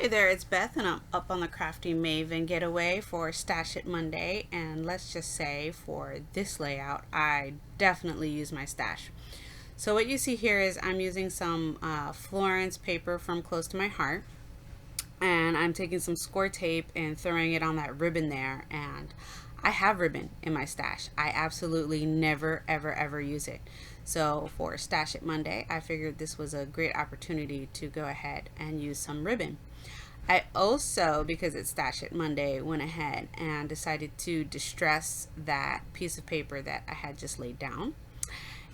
Hey there, it's Beth, and I'm up on the Crafty Maven getaway for Stash It Monday. And let's just say for this layout, I definitely use my stash. So what you see here is I'm using some Florence paper from Close to My Heart, and I'm taking some score tape and throwing it on that ribbon there. And I have ribbon in my stash. I absolutely never, ever use it. So for Stash It Monday, I figured this was a great opportunity to go ahead and use some ribbon. I also, because it's Stash It Monday, went ahead and decided to distress that piece of paper that I had just laid down.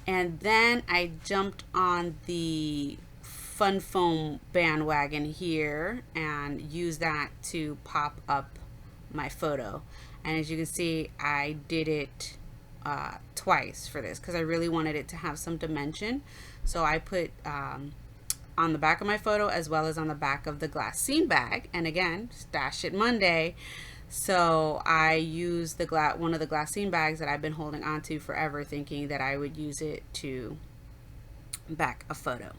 And then I jumped on the fun foam bandwagon here and used that to pop up my photo. And as you can see, I did it twice for this because I really wanted it to have some dimension. So I put on the back of my photo as well as on the back of the glassine bag, and again, Stash It Monday, so I used the one of the glassine bags that I've been holding on to forever, thinking that I would use it to back a photo.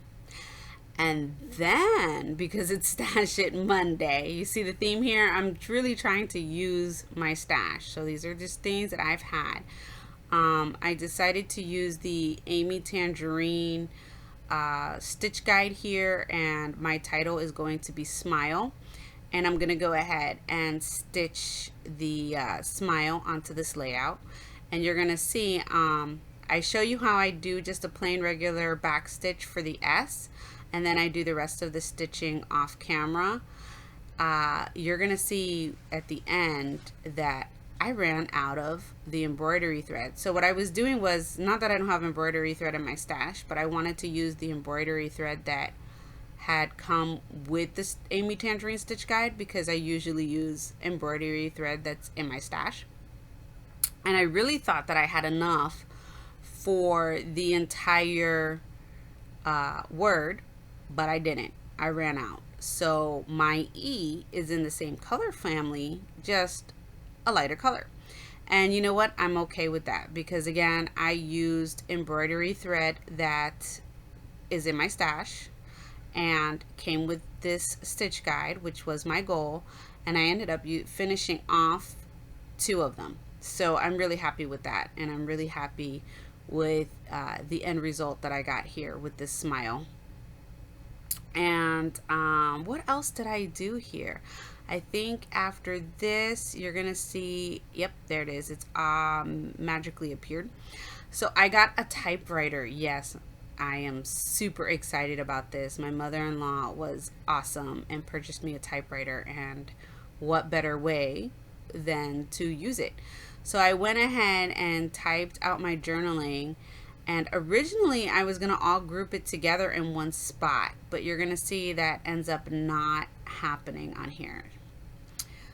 And then, because it's Stash It Monday, you see the theme here, I'm really trying to use my stash. So these are just things that I've had. I decided to use the Amy Tangerine stitch guide here, and my title is going to be Smile, and I'm gonna go ahead and stitch the smile onto this layout. And you're gonna see I show you how I do just a plain regular back stitch for the S, and then I do the rest of the stitching off camera. You're gonna see at the end that I ran out of the embroidery thread. So what I was doing was, not that I don't have embroidery thread in my stash, but I wanted to use the embroidery thread that had come with this Amy Tangerine stitch guide, because I usually use embroidery thread that's in my stash. And I really thought that I had enough for the entire word, but I didn't. I ran out. So my E is in the same color family, just a lighter color. And you know what? I'm okay with that, because again, I used embroidery thread that is in my stash and came with this stitch guide, which was my goal, and I ended up finishing off 2 of them. So I'm really happy with that, and I'm really happy with the end result that I got here with this smile. And what else did I do here? I think after this, you're gonna see, yep, there it is. It's magically appeared. So I got a typewriter. Yes, I am super excited about this. My mother-in-law was awesome and purchased me a typewriter, and what better way than to use it. So I went ahead and typed out my journaling, and originally I was gonna all group it together in one spot, but you're gonna see that ends up not happening on here.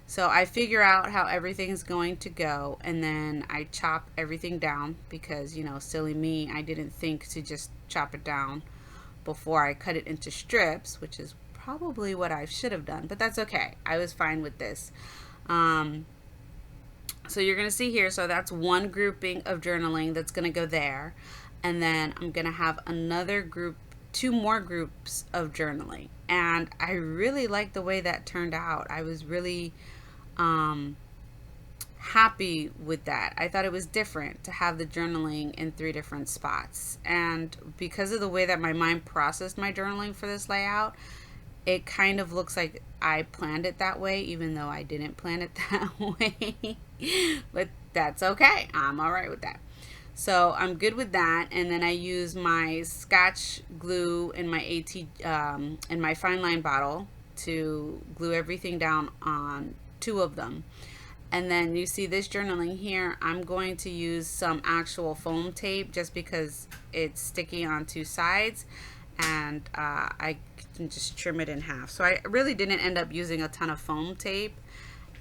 So I figure out how everything is going to go, and then I chop everything down, because, you know, silly me, I didn't think to just chop it down before I cut it into strips, which is probably what I should have done, but that's okay. I was fine with this. So you're gonna see here, so that's one grouping of journaling that's gonna go there, and then I'm gonna have another group, 2 more groups of journaling, and I really like the way that turned out. I was really happy with that. I thought it was different to have the journaling in 3 different spots, and because of the way that my mind processed my journaling for this layout, it kind of looks like I planned it that way, even though I didn't plan it that way. But that's okay. I'm all right with that. So I'm good with that. And then I use my Scotch glue in my in my fine line bottle to glue everything down on 2 of them. And then you see this journaling here, I'm going to use some actual foam tape just because it's sticky on 2 sides, and I can just trim it in half. So I really didn't end up using a ton of foam tape,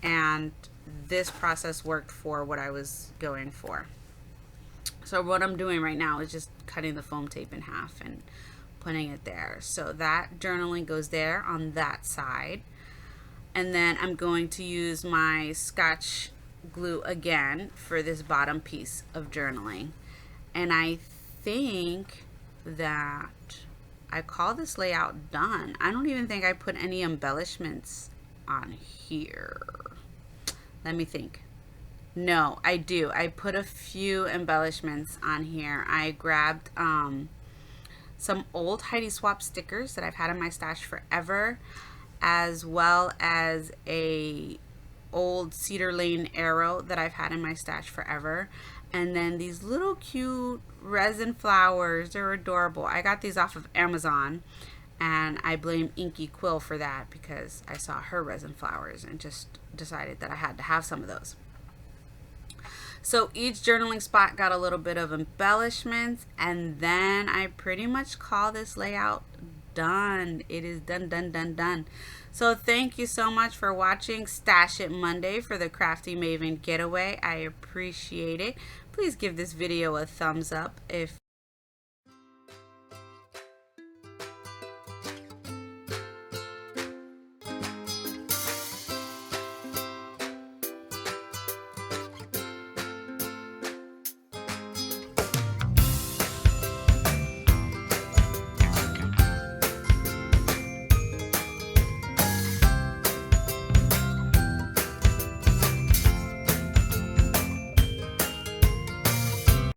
and this process worked for what I was going for. So what I'm doing right now is just cutting the foam tape in half and putting it there. So that journaling goes there on that side. And then I'm going to use my Scotch glue again for this bottom piece of journaling. And I think that I call this layout done. I don't even think I put any embellishments on here. Let me think. No, I do. I put a few embellishments on here. I grabbed some old Heidi Swap stickers that I've had in my stash forever, as well as a old Cedar Lane arrow that I've had in my stash forever. And then these little cute resin flowers. They're adorable. I got these off of Amazon, and I blame Inky Quill for that because I saw her resin flowers and just decided that I had to have some of those. So each journaling spot got a little bit of embellishments, and then I pretty much call this layout done. It is done, done, done, done. So thank you so much for watching Stash It Monday for the Crafty Maven getaway. I appreciate it. Please give this video a thumbs up if